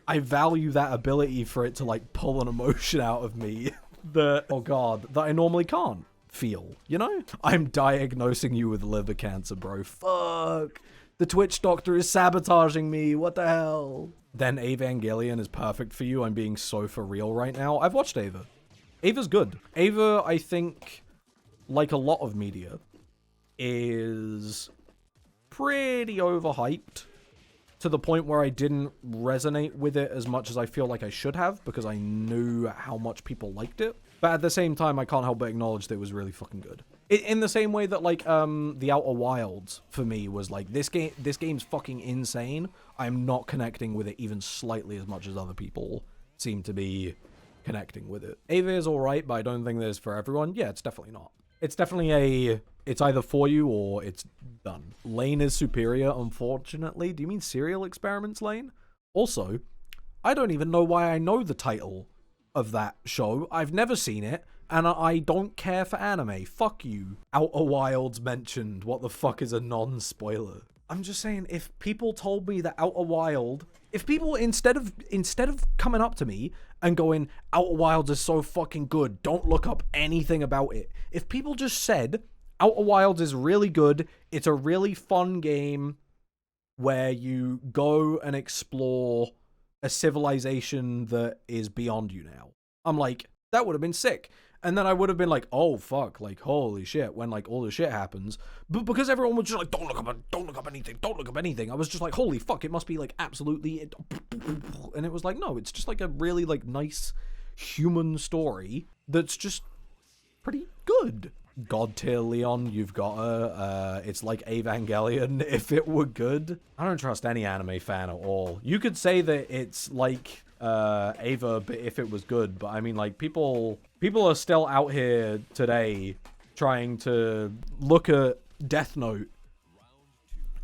I value that ability for it to, like, pull an emotion out of me that, oh god, that I normally can't feel, you know? I'm diagnosing you with liver cancer, bro. Fuck. The Twitch doctor is sabotaging me. What the hell? Then Evangelion is perfect for you. I'm being so for real right now. I've watched Ava. Ava's good. Ava, I think, like a lot of media, is pretty overhyped to the point where I didn't resonate with it as much as I feel like I should have, because I knew how much people liked it. But at the same time, I can't help but acknowledge that it was really fucking good. In the same way that, like, The Outer Wilds, for me, was like, this game's fucking insane. I'm not connecting with it even slightly as much as other people seem to be connecting with it. Ava is alright, but I don't think that it's for everyone. Yeah, it's definitely not. It's definitely it's either for you or it's done. Lane is superior, unfortunately. Do you mean Serial Experiments, Lane? Also, I don't even know why I know the title of that show. I've never seen it, and I don't care for anime. Fuck you. Outer Wilds mentioned. What the fuck is a non-spoiler? I'm just saying, if people told me that Outer Wild, if people instead of coming up to me and going, Outer Wilds is so fucking good, don't look up anything about it. If people just said, Outer Wilds is really good, it's a really fun game where you go and explore a civilization that is beyond you now, I'm like, that would have been sick. And then I would have been like, oh fuck, like holy shit, when like all the shit happens. But because everyone was just like, don't look up anything, I was just like, holy fuck, it must be like absolutely, and it was like, no, it's just like a really like nice human story that's just pretty good. God tier Leon, you've got her. It's like Evangelion if it were good. I don't trust any anime fan at all. You could say that it's like Ava, but if it was good, but I mean, like, people are still out here today trying to look at Death Note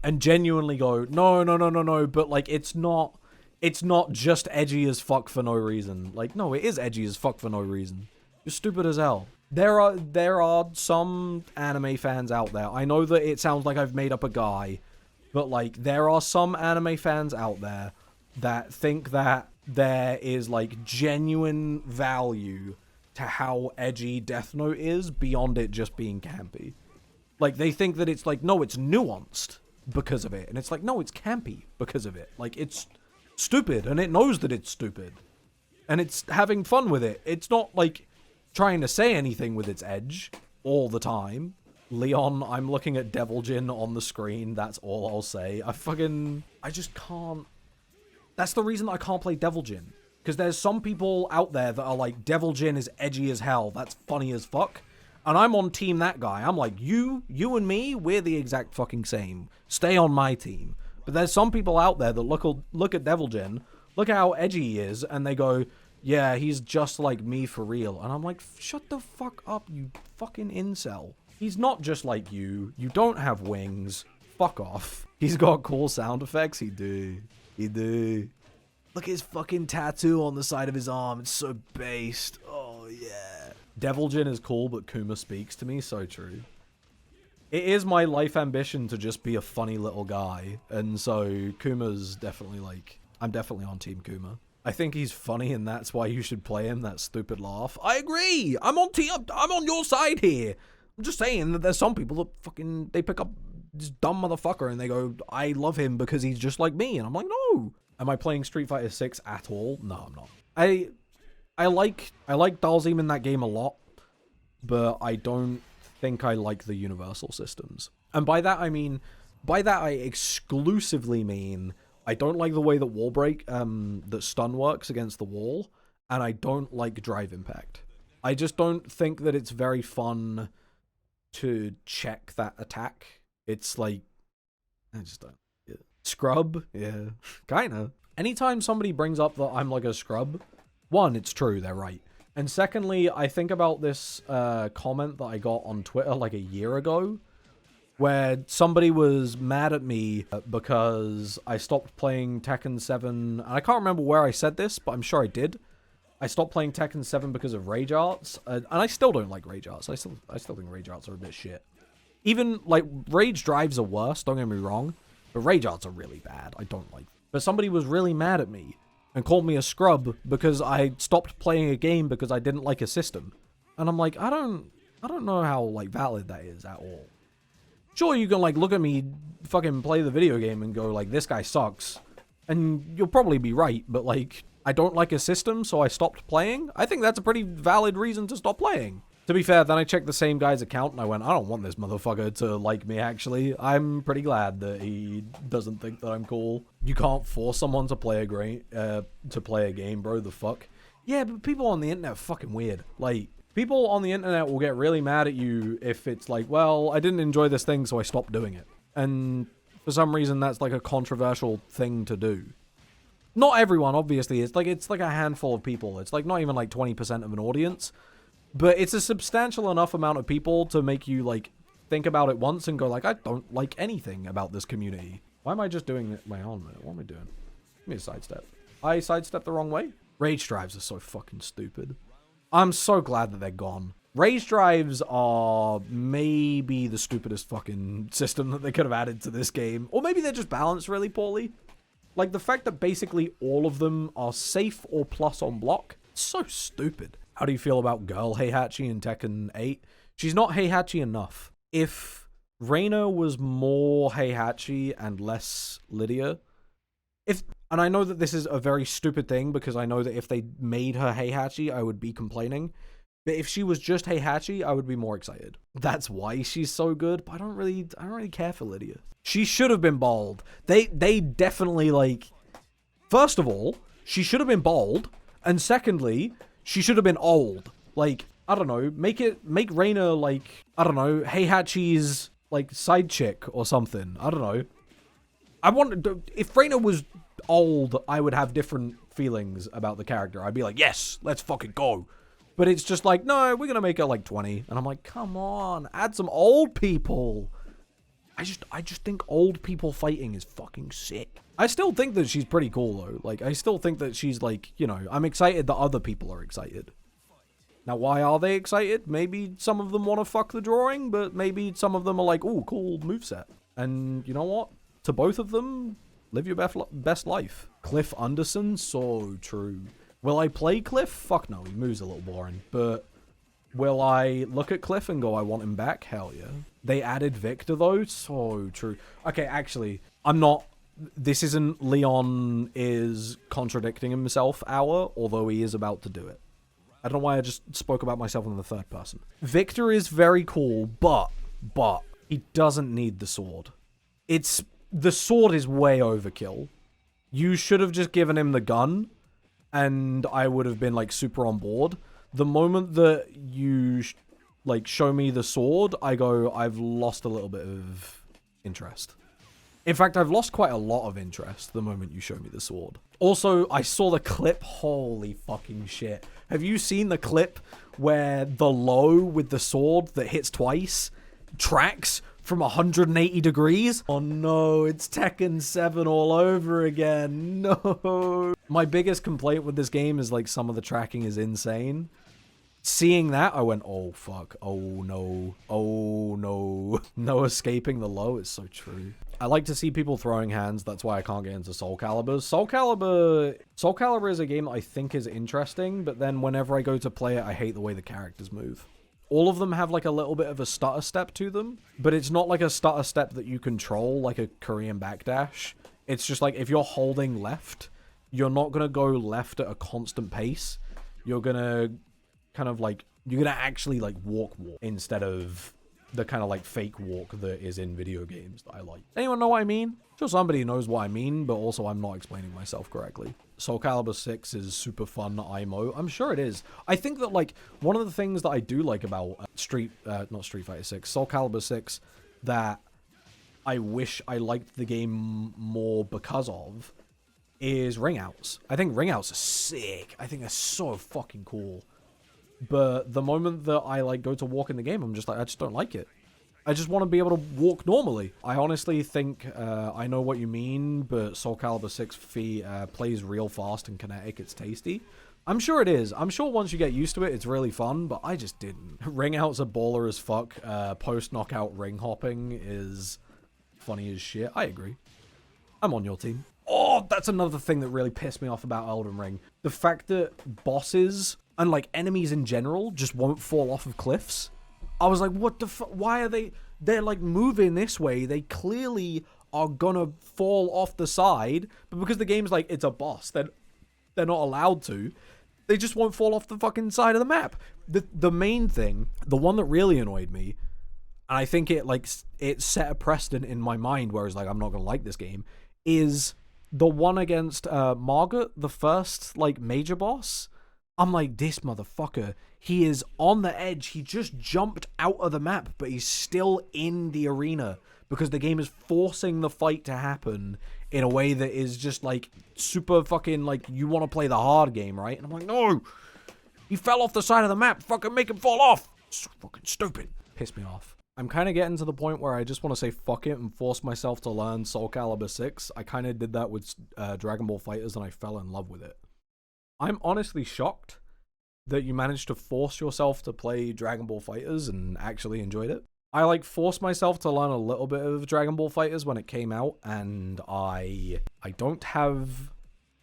and genuinely go, no, but like it's not it's not just edgy as fuck for no reason. Like, no, it is edgy as fuck for no reason. You're stupid as hell. There are some anime fans out there. I know that it sounds like I've made up a guy, but like there are some anime fans out there that think that there is like genuine value to how edgy Death Note is beyond it just being campy. Like they think that it's like, no, it's nuanced because of it. And it's like, no, it's campy because of it. Like it's stupid and it knows that it's stupid. And it's having fun with it. It's not like trying to say anything with its edge all the time. Leon, I'm looking at Devil Jin on the screen. That's all I'll say. I just can't. That's the reason I can't play Devil Jin. Because there's some people out there that are like, Devil Jin is edgy as hell. That's funny as fuck. And I'm on team that guy. I'm like, you and me, we're the exact fucking same. Stay on my team. But there's some people out there that look at Devil Jin, look at how edgy he is, and they go, yeah, he's just like me for real. And I'm like, shut the fuck up, you fucking incel. He's not just like you. You don't have wings. Fuck off. He's got cool sound effects. He do. Look at his fucking tattoo on the side of his arm. It's so based. Oh, yeah. Devil Jin is cool, but Kuma speaks to me. So true. It is my life ambition to just be a funny little guy. And so Kuma's definitely like, I'm definitely on Team Kuma. I think he's funny and that's why you should play him, that stupid laugh. I agree. I'm on your side here. I'm just saying that there's some people that fucking, they pick up this dumb motherfucker and they go, I love him because he's just like me. And I'm like, no. Am I playing Street Fighter 6 at all? No, I'm not. I like Dalzim in that game a lot, but I don't think I like the universal systems. And by that I exclusively mean I don't like the way that wall break, that stun works against the wall, and I don't like drive impact. I just don't think that it's very fun to check that attack. It's like, I just don't. Yeah. Scrub? Yeah, kinda. Anytime somebody brings up that I'm like a scrub, one, it's true, they're right. And secondly, I think about this comment that I got on Twitter like a year ago, where somebody was mad at me because I stopped playing Tekken 7. And I can't remember where I said this, but I'm sure I did. I stopped playing Tekken 7 because of rage arts. And I still don't like rage arts. I still think rage arts are a bit shit. Even, like, rage drives are worse, don't get me wrong. But rage arts are really bad. I don't like them. But somebody was really mad at me and called me a scrub because I stopped playing a game because I didn't like a system. And I'm like, I don't know how, like, valid that is at all. Sure, you can, like, look at me fucking play the video game and go, like, this guy sucks. And you'll probably be right, but, like, I don't like a system, so I stopped playing. I think that's a pretty valid reason to stop playing. To be fair, then I checked the same guy's account and I went, I don't want this motherfucker to like me, actually. I'm pretty glad that he doesn't think that I'm cool. You can't force someone to play a game, bro. The fuck? Yeah, but people on the internet are fucking weird. Like, people on the internet will get really mad at you if it's like, well, I didn't enjoy this thing, so I stopped doing it. And for some reason, that's like a controversial thing to do. Not everyone, obviously. It's like a handful of people. It's like not even like 20% of an audience. But it's a substantial enough amount of people to make you, like, think about it once and go, like, I don't like anything about this community. Why am I just doing my own? What am I doing? Give me a sidestep. I sidestepped the wrong way? Rage drives are so fucking stupid. I'm so glad that they're gone. Rage drives are maybe the stupidest fucking system that they could have added to this game. Or maybe they're just balanced really poorly. Like, the fact that basically all of them are safe or plus on block, it's so stupid. How do you feel about Girl Heihachi in Tekken 8? She's not Heihachi enough. If Reina was more Heihachi and less Lydia, and I know that this is a very stupid thing because I know that if they made her Heihachi, I would be complaining. But if she was just Heihachi, I would be more excited. That's why she's so good, but I don't really care for Lydia. She should have been bald. They definitely, like, first of all, she should have been bald, and secondly, she should have been old. Like, I don't know, make Reina, like, I don't know, Heihachi's, like, side chick or something. I don't know. If Reina was old, I would have different feelings about the character. I'd be like, yes, let's fucking go. But it's just like, no, we're gonna make her, like, 20. And I'm like, come on, add some old people. I just think old people fighting is fucking sick. I still think that she's pretty cool, though. Like, I still think that she's, like, you know, I'm excited that other people are excited. Now, why are they excited? Maybe some of them want to fuck the drawing, but maybe some of them are like, ooh, cool moveset. And you know what? To both of them, live your best life. Cliff Anderson, so true. Will I play Cliff? Fuck no, he moves a little boring. But will I look at Cliff and go, I want him back? Hell yeah. They added Victor, though, so true. Okay, actually, I'm not... This isn't Leon is contradicting himself hour, although he is about to do it. I don't know why I just spoke about myself in the third person. Victor is very cool, but he doesn't need the sword. The sword is way overkill. You should have just given him the gun, and I would have been, like, super on board. The moment that you, like, show me the sword, I go, I've lost a little bit of interest. In fact, I've lost quite a lot of interest the moment you show me the sword. Also, I saw the clip. Holy fucking shit. Have you seen the clip where the low with the sword that hits twice tracks from 180 degrees? Oh no, it's Tekken 7 all over again. No. My biggest complaint with this game is, like, some of the tracking is insane. Seeing that, I went, oh fuck, oh no, oh no. No escaping the low is so true. I like to see people throwing hands, that's why I can't get into Soulcalibur. Soulcalibur is a game that I think is interesting, but then whenever I go to play it, I hate the way the characters move. All of them have, like, a little bit of a stutter step to them, but it's not like a stutter step that you control, like a Korean backdash. It's just like, if you're holding left, you're not gonna go left at a constant pace. You're gonna kind of, like, you're gonna actually, like, walk instead of the kind of, like, fake walk that is in video games that I like. Anyone know what I mean? Sure, somebody knows what I mean, but also I'm not explaining myself correctly. Soulcalibur 6 is super fun IMO. I'm sure it is. I think that, like, one of the things that I do like about not Street Fighter 6, Soulcalibur 6, that I wish I liked the game more because of, is ring outs. I think ring outs are sick. I think they're so fucking cool. But the moment that I, like, go to walk in the game, I'm just like, I just don't like it. I just want to be able to walk normally. I honestly think I know what you mean, but Soulcalibur 6 plays real fast and kinetic. It's tasty. I'm sure it is. I'm sure once you get used to it, it's really fun, but I just didn't. Ring outs are baller as fuck. Post-knockout ring hopping is funny as shit. I agree. I'm on your team. Oh, that's another thing that really pissed me off about Elden Ring. The fact that bosses and, like, enemies in general just won't fall off of cliffs. I was like, what the fuck? Why are they're, like, moving this way. They clearly are gonna fall off the side, but because the game's like, it's a boss, they're not allowed to. They just won't fall off the fucking side of the map. The main thing, the one that really annoyed me, and I think it set a precedent in my mind, whereas, like, I'm not gonna like this game, is the one against Margaret, the first, like, major boss. I'm like, this motherfucker, he is on the edge. He just jumped out of the map, but he's still in the arena because the game is forcing the fight to happen in a way that is just, like, super fucking, like, you want to play the hard game, right? And I'm like, no, he fell off the side of the map. Fucking make him fall off. So fucking stupid. Pissed me off. I'm kind of getting to the point where I just want to say fuck it and force myself to learn Soulcalibur 6. I kind of did that with Dragon Ball FighterZ and I fell in love with it. I'm honestly shocked that you managed to force yourself to play Dragon Ball FighterZ and actually enjoyed it. I, like, forced myself to learn a little bit of Dragon Ball FighterZ when it came out, and I don't have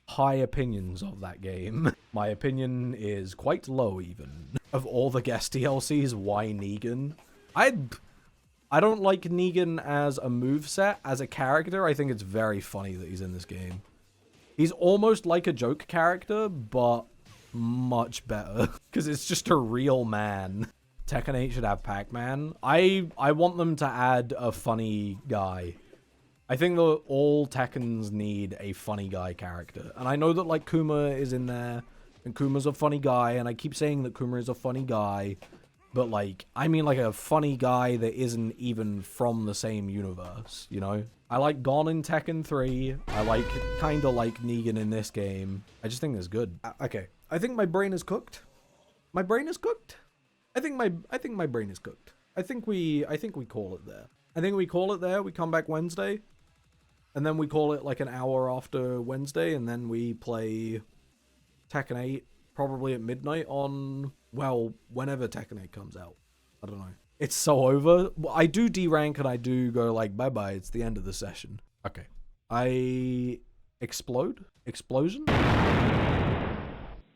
high opinions of that game. My opinion is quite low, even. Of all the guest DLCs, why Negan? I don't like Negan as a moveset. As a character, I think it's very funny that he's in this game. He's almost like a joke character, but much better. Because it's just a real man. Tekken 8 should have Pac-Man. I want them to add a funny guy. I think that all Tekkens need a funny guy character. And I know that, like, Kuma is in there. And Kuma's a funny guy. And I keep saying that Kuma is a funny guy. But, like, I mean, like, a funny guy that isn't even from the same universe, you know? I like Gon in Tekken 3. I kind of like Negan in this game. I just think it's good. Okay. I think my brain is cooked. My brain is cooked? I think my brain is cooked. I think we call it there. I think we call it there. We come back Wednesday. And then we call it like an hour after Wednesday, and then we play Tekken 8 probably at midnight on, well, whenever Tekken 8 comes out. I don't know. It's so over. I do D-rank and I do go like, bye-bye, it's the end of the session. Okay. I explode? Explosion?